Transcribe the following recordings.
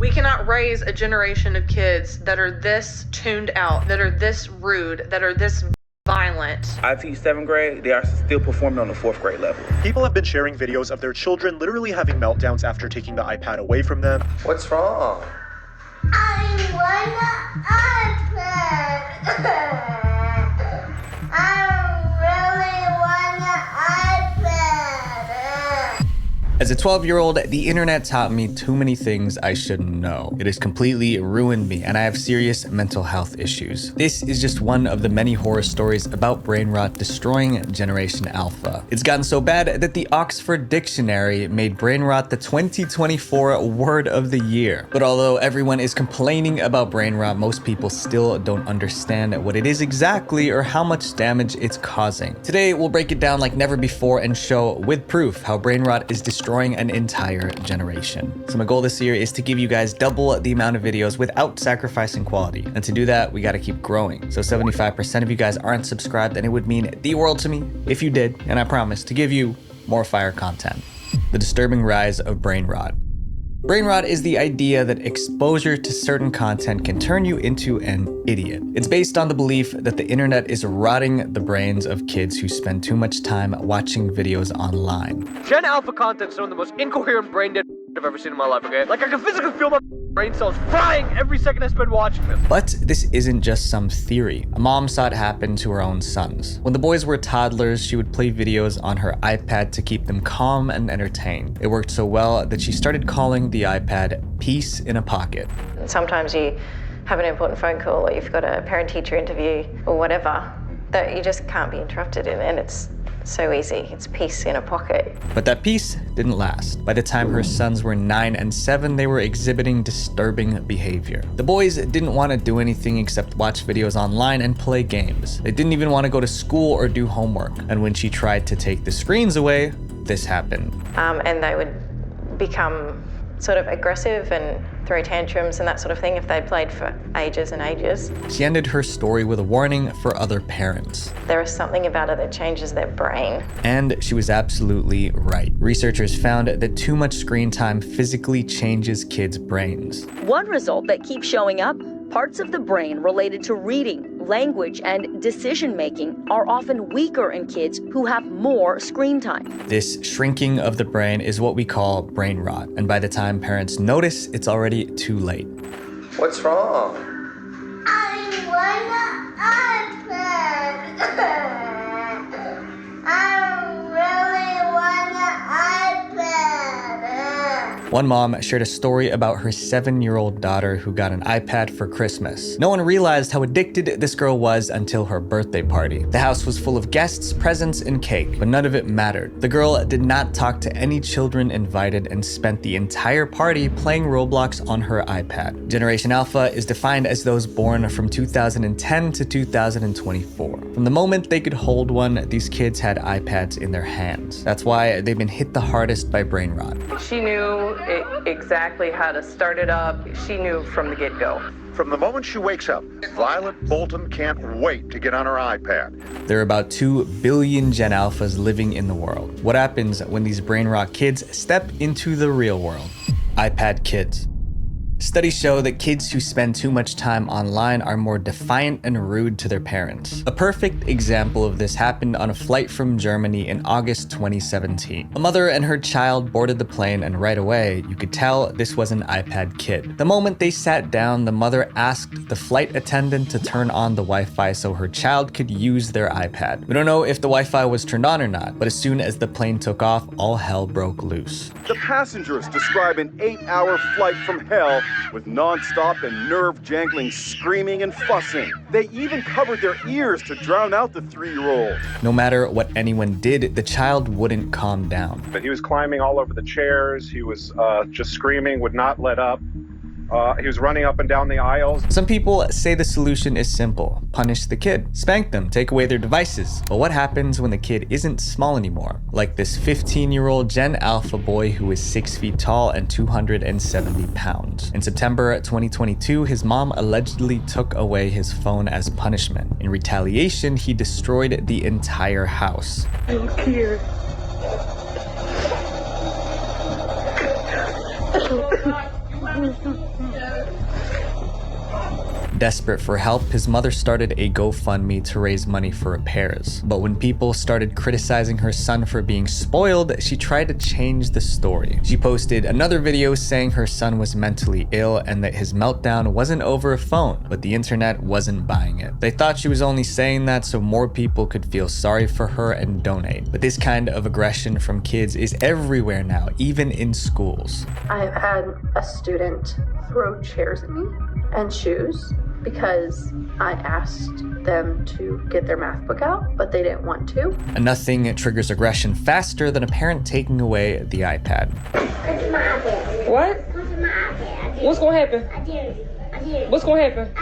We cannot raise a generation of kids that are this tuned out, that are this rude, that are this violent. I teach 7th grade. They are still performing on the 4th grade level. People have been sharing videos of their children literally having meltdowns after taking the iPad away from them. What's wrong? I want an iPad. I really want an iPad. As a 12-year-old, the internet taught me too many things I shouldn't know. It has completely ruined me, and I have serious mental health issues. This is just one of the many horror stories about brain rot destroying Generation Alpha. It's gotten so bad that the Oxford Dictionary made brain rot the 2024 word of the year. But although everyone is complaining about brain rot, most people still don't understand what it is exactly or how much damage it's causing. Today, we'll break it down like never before and show with proof how brain rot is destroying an entire generation. So my goal this year is to give you guys double the amount of videos without sacrificing quality. And to do that, we gotta keep growing. So 75% of you guys aren't subscribed, and it would mean the world to me if you did, and I promise to give you more fire content. The disturbing rise of brain rot. Brain rot is the idea that exposure to certain content can turn you into an idiot. It's based on the belief that the internet is rotting the brains of kids who spend too much time watching videos online. Gen Alpha content's some of the most incoherent brain dead I've ever seen in my life, okay? Like, I can physically feel my brain cells frying every second I spend watching them. But this isn't just some theory. A mom saw it happen to her own sons. When the boys were toddlers, she would play videos on her iPad to keep them calm and entertained. It worked so well that she started calling the iPad Peace in a Pocket. Sometimes you have an important phone call, or you've got a parent-teacher interview or whatever that you just can't be interrupted in, and it's so easy. It's peace in a pocket. But that peace didn't last. By the time her sons were 9 and 7, they were exhibiting disturbing behavior. The boys didn't want to do anything except watch videos online and play games. They didn't even want to go to school or do homework. And when she tried to take the screens away, this happened. And they would become sort of aggressive and throw tantrums and that sort of thing if they'd played for ages and ages. She ended her story with a warning for other parents. There is something about it that changes their brain. And she was absolutely right. Researchers found that too much screen time physically changes kids' brains. One result that keeps showing up, parts of the brain related to reading, language, and decision-making are often weaker in kids who have more screen time. This shrinking of the brain is what we call brain rot, and by the time parents notice, it's already too late. What's wrong? I want an iPad. I really want an iPad. One mom shared a story about her 7-year-old daughter who got an iPad for Christmas. No one realized how addicted this girl was until her birthday party. The house was full of guests, presents, and cake, but none of it mattered. The girl did not talk to any children invited and spent the entire party playing Roblox on her iPad. Generation Alpha is defined as those born from 2010 to 2024. From the moment they could hold one, these kids had iPads in their hands. That's why they've been hit the hardest by brain rot. She knew exactly how to start it up. She knew from the get-go. From the moment she wakes up, Violet Bolton can't wait to get on her iPad. There are about 2 billion Gen Alphas living in the world. What happens when these brain rot kids step into the real world? iPad kids. Studies show that kids who spend too much time online are more defiant and rude to their parents. A perfect example of this happened on a flight from Germany in August 2017. A mother and her child boarded the plane, and right away, you could tell this was an iPad kid. The moment they sat down, the mother asked the flight attendant to turn on the Wi-Fi so her child could use their iPad. We don't know if the Wi-Fi was turned on or not, but as soon as the plane took off, all hell broke loose. The passengers describe an 8-hour flight from hell with non-stop and nerve-jangling screaming and fussing. They even covered their ears to drown out the 3-year-old. No matter what anyone did, the child wouldn't calm down. But he was climbing all over the chairs. He was just screaming, would not let up. He was running up and down the aisles. Some people say the solution is simple. Punish the kid. Spank them. Take away their devices. But what happens when the kid isn't small anymore? Like this 15-year-old Gen Alpha boy who is 6 feet tall and 270 pounds. In September 2022, his mom allegedly took away his phone as punishment. In retaliation, he destroyed the entire house. Look here. Desperate for help, his mother started a GoFundMe to raise money for repairs. But when people started criticizing her son for being spoiled, she tried to change the story. She posted another video saying her son was mentally ill and that his meltdown wasn't over a phone, but the internet wasn't buying it. They thought she was only saying that so more people could feel sorry for her and donate. But this kind of aggression from kids is everywhere now, even in schools. I've had a student throw chairs at me and shoes because I asked them to get their math book out, but they didn't want to. And nothing triggers aggression faster than a parent taking away the iPad. What? What's gonna happen? What's gonna happen?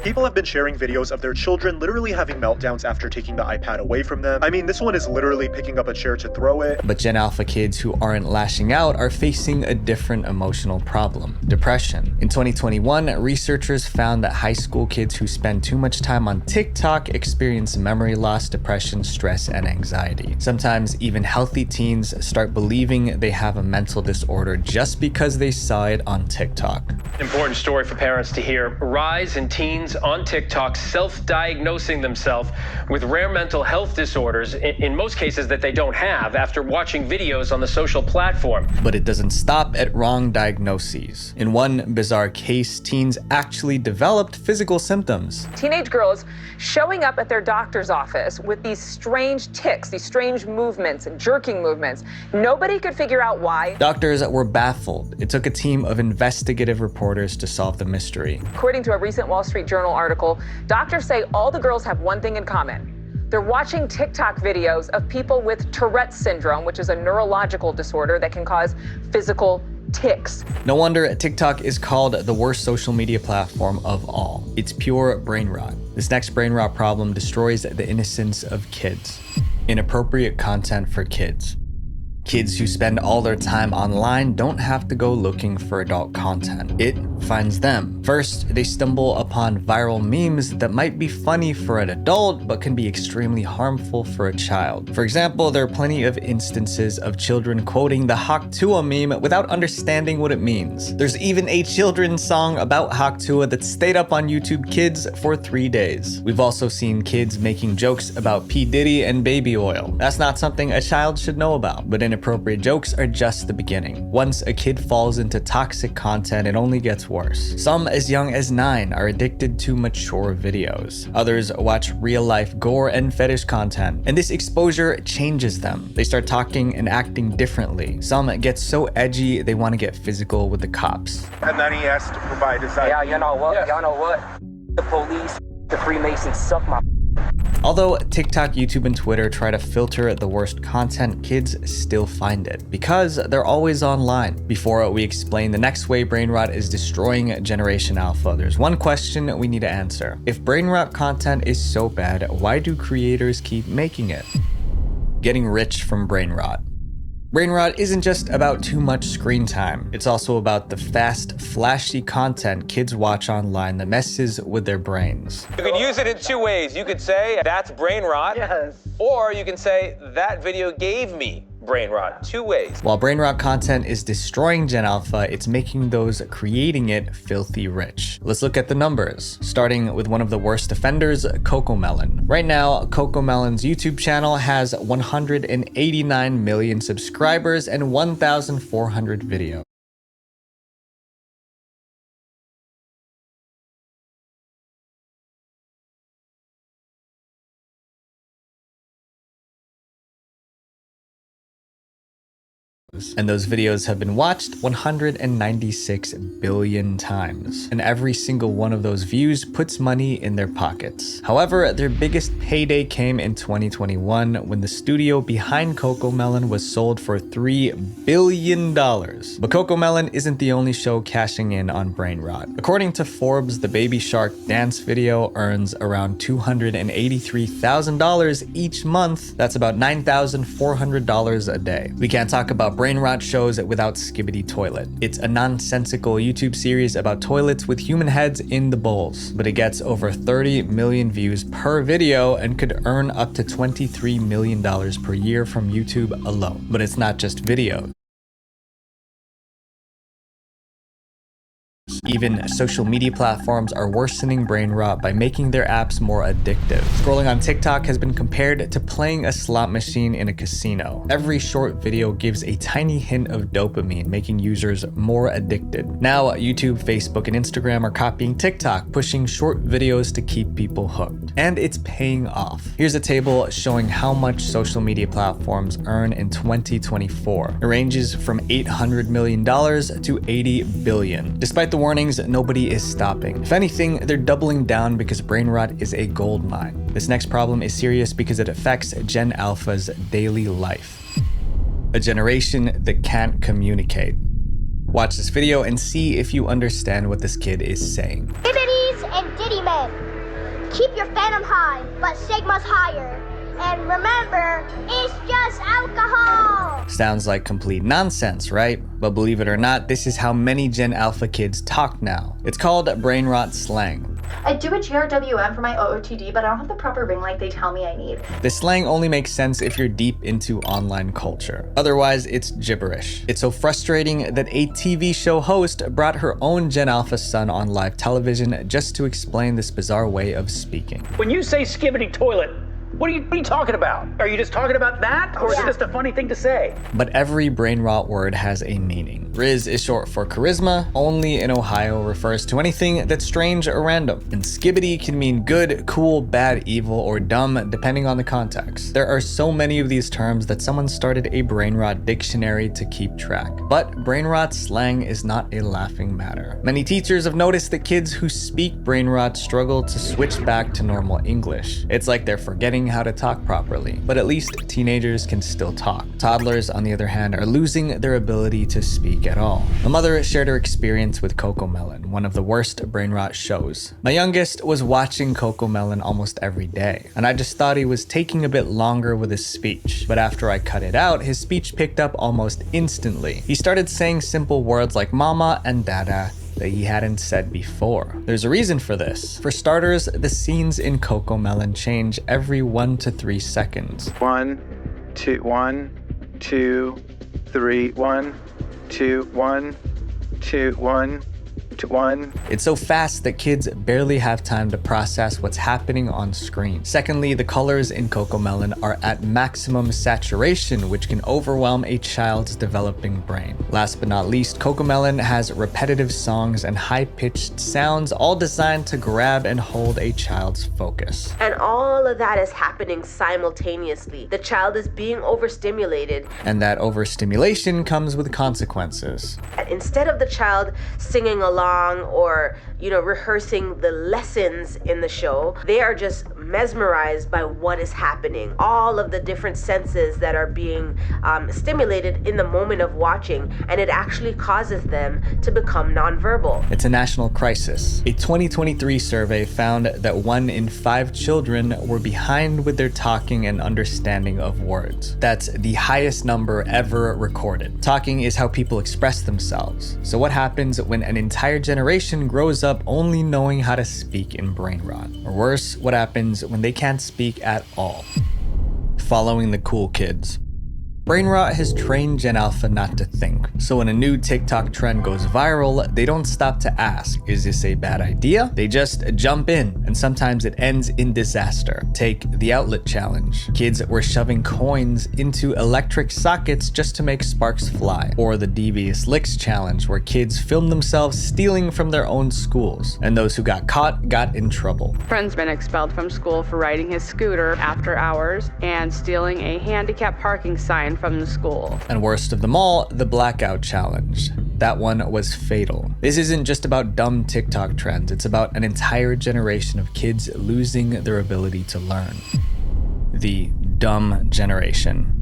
People have been sharing videos of their children literally having meltdowns after taking the iPad away from them. I mean, this one is literally picking up a chair to throw it. But Gen Alpha kids who aren't lashing out are facing a different emotional problem: depression. In 2021, researchers found that high school kids who spend too much time on TikTok experience memory loss, depression, stress, and anxiety. Sometimes even healthy teens start believing they have a mental disorder just because they saw it on TikTok. Important story for parents to hear. Rise in teens on TikTok self-diagnosing themselves with rare mental health disorders, in most cases that they don't have, after watching videos on the social platform. But it doesn't stop at wrong diagnoses. In one bizarre case, teens actually developed physical symptoms. Teenage girls showing up at their doctor's office with these strange tics, these strange movements and jerking movements. Nobody could figure out why. Doctors were baffled. It took a team of investigative reporters to solve the mystery. According to a recent Wall Street Journal article, doctors say all the girls have one thing in common. They're watching TikTok videos of people with Tourette's syndrome, which is a neurological disorder that can cause physical tics. No wonder TikTok is called the worst social media platform of all. It's pure brain rot. This next brain rot problem destroys the innocence of kids. Inappropriate content for kids. Kids who spend all their time online don't have to go looking for adult content. It finds them. First, they stumble upon viral memes that might be funny for an adult, but can be extremely harmful for a child. For example, there are plenty of instances of children quoting the Haktua meme without understanding what it means. There's even a children's song about Haktua that stayed up on YouTube Kids for 3 days. We've also seen kids making jokes about P. Diddy and baby oil. That's not something a child should know about, but inappropriate jokes are just the beginning. Once a kid falls into toxic content, it only gets worse. Some as young as 9 are addicted to mature videos. Others watch real-life gore and fetish content, and this exposure changes them. They start talking and acting differently. Some get so edgy they want to get physical with the cops. And then he has to provide his ID. Yeah, you know what? Y'all know what? The police, the Freemasons suck my. Although TikTok, YouTube, and Twitter try to filter the worst content, kids still find it because they're always online. Before we explain the next way brain rot is destroying Generation Alpha, there's one question we need to answer. If brain rot content is so bad, why do creators keep making it? Getting rich from brain rot. Brain rot isn't just about too much screen time. It's also about the fast, flashy content kids watch online that messes with their brains. You can use it in 2 ways. You could say, that's brain rot. Yes. Or you can say, that video gave me brain rot. 2 ways. While brain rot content is destroying Gen Alpha, it's making those creating it filthy rich. Let's look at the numbers, starting with one of the worst offenders, CoComelon. Right now, CoComelon's YouTube channel has 189 million subscribers and 1,400 videos. And those videos have been watched 196 billion times. And every single one of those views puts money in their pockets. However, their biggest payday came in 2021 when the studio behind CoComelon was sold for $3 billion. But CoComelon isn't the only show cashing in on brain rot. According to Forbes, the Baby Shark dance video earns around $283,000 each month. That's about $9,400 a day. We can't talk about brain rot shows without Skibbity Toilet. It's a nonsensical YouTube series about toilets with human heads in the bowls, but it gets over 30 million views per video and could earn up to $23 million per year from YouTube alone. But it's not just video. Even social media platforms are worsening brain rot by making their apps more addictive. Scrolling on TikTok has been compared to playing a slot machine in a casino. Every short video gives a tiny hint of dopamine, making users more addicted. Now, YouTube, Facebook, and Instagram are copying TikTok, pushing short videos to keep people hooked. And it's paying off. Here's a table showing how much social media platforms earn in 2024. It ranges from $800 million to $80 billion. Despite the warnings, nobody is stopping. If anything, they're doubling down because brain rot is a gold mine. This next problem is serious because it affects Gen Alpha's daily life. A generation that can't communicate. Watch this video and see if you understand what this kid is saying. Diddities and diddy men. Keep your phantom high, but Sigma's higher. And remember, it's just alcohol! Sounds like complete nonsense, right? But believe it or not, this is how many Gen Alpha kids talk now. It's called brain rot slang. I do a GRWM for my OOTD, but I don't have the proper ring like they tell me I need. This slang only makes sense if you're deep into online culture. Otherwise, it's gibberish. It's so frustrating that a TV show host brought her own Gen Alpha son on live television just to explain this bizarre way of speaking. When you say skibbity toilet, what are you talking about? Are you just talking about that? Or is it just a funny thing to say? But every brain rot word has a meaning. Riz is short for charisma, only in Ohio refers to anything that's strange or random. And skibbity can mean good, cool, bad, evil, or dumb, depending on the context. There are so many of these terms that someone started a brain rot dictionary to keep track. But brain rot slang is not a laughing matter. Many teachers have noticed that kids who speak brain rot struggle to switch back to normal English. It's like they're forgetting how to talk properly, but at least teenagers can still talk. Toddlers, on the other hand, are losing their ability to speak at all. A mother shared her experience with CoComelon, one of the worst brain rot shows. My youngest was watching CoComelon almost every day, and I just thought he was taking a bit longer with his speech. But after I cut it out, his speech picked up almost instantly. He started saying simple words like mama and dada that he hadn't said before. There's a reason for this. For starters, the scenes in CoComelon change every 1 to 3 seconds. 1, 2, 1, 2, 3, 1, 2, 1, 2, 1, 2, 1. It's so fast that kids barely have time to process what's happening on screen. Secondly, the colors in CoComelon are at maximum saturation, which can overwhelm a child's developing brain. Last but not least, CoComelon has repetitive songs and high-pitched sounds, all designed to grab and hold a child's focus. And all of that is happening simultaneously. The child is being overstimulated. And that overstimulation comes with consequences. Instead of the child singing along or, rehearsing the lessons in the show, they are just mesmerized by what is happening. All of the different senses that are being stimulated in the moment of watching, and it actually causes them to become nonverbal. It's a national crisis. A 2023 survey found that 1 in 5 children were behind with their talking and understanding of words. That's the highest number ever recorded. Talking is how people express themselves. So what happens when an entire generation grows up only knowing how to speak in brain rot? Or worse, what happens when they can't speak at all? Following the cool kids. Brain rot has trained Gen Alpha not to think. So when a new TikTok trend goes viral, they don't stop to ask, is this a bad idea? They just jump in, and sometimes it ends in disaster. Take the outlet challenge. Kids were shoving coins into electric sockets just to make sparks fly. Or the devious licks challenge, where kids filmed themselves stealing from their own schools, and those who got caught got in trouble. Friend's been expelled from school for riding his scooter after hours and stealing a handicap parking sign from the school. And worst of them all, the blackout challenge. That one was fatal. This isn't just about dumb TikTok trends, it's about an entire generation of kids losing their ability to learn. The dumb generation.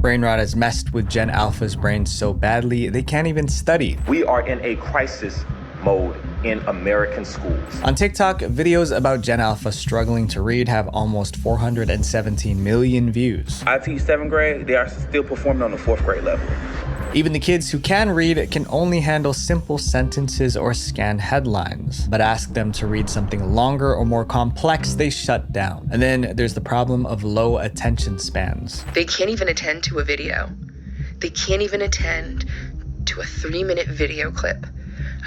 Brain rot has messed with Gen Alpha's brains so badly, they can't even study. We are in a crisis mode in American schools. On TikTok, videos about Gen Alpha struggling to read have almost 417 million views. I teach 7th grade, they are still performing on the 4th grade level. Even the kids who can read can only handle simple sentences or scan headlines, but ask them to read something longer or more complex, they shut down. And then there's the problem of low attention spans. They can't even attend to a video. They can't even attend to a 3-minute video clip.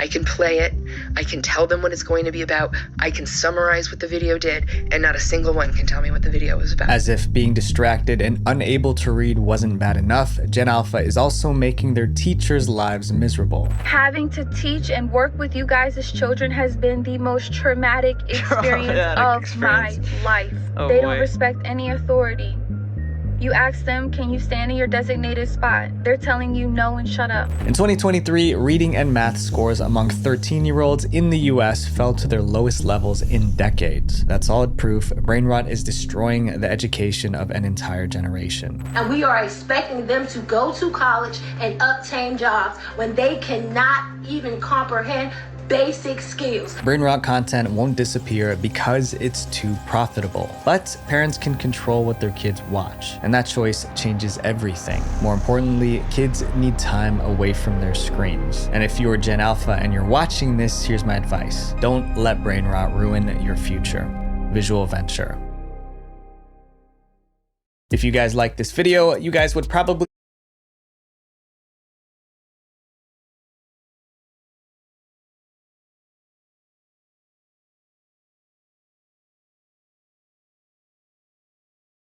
I can play it, I can tell them what it's going to be about, I can summarize what the video did, and not a single one can tell me what the video was about. As if being distracted and unable to read wasn't bad enough, Gen Alpha is also making their teachers' lives miserable. Having to teach and work with you guys as children has been the most traumatic experience of my life. They don't respect any authority. You ask them, can you stand in your designated spot? They're telling you no and shut up. In 2023, reading and math scores among 13-year-olds in the US fell to their lowest levels in decades. That's solid proof brain rot is destroying the education of an entire generation. And we are expecting them to go to college and obtain jobs when they cannot even comprehend basic skills. Brain rot content won't disappear because it's too profitable. But parents can control what their kids watch, and that choice changes everything. More importantly, kids need time away from their screens. And if you're Gen Alpha and you're watching this, here's my advice. Don't let brain rot ruin your future. Visual Venture. If you guys like this video, you guys would probably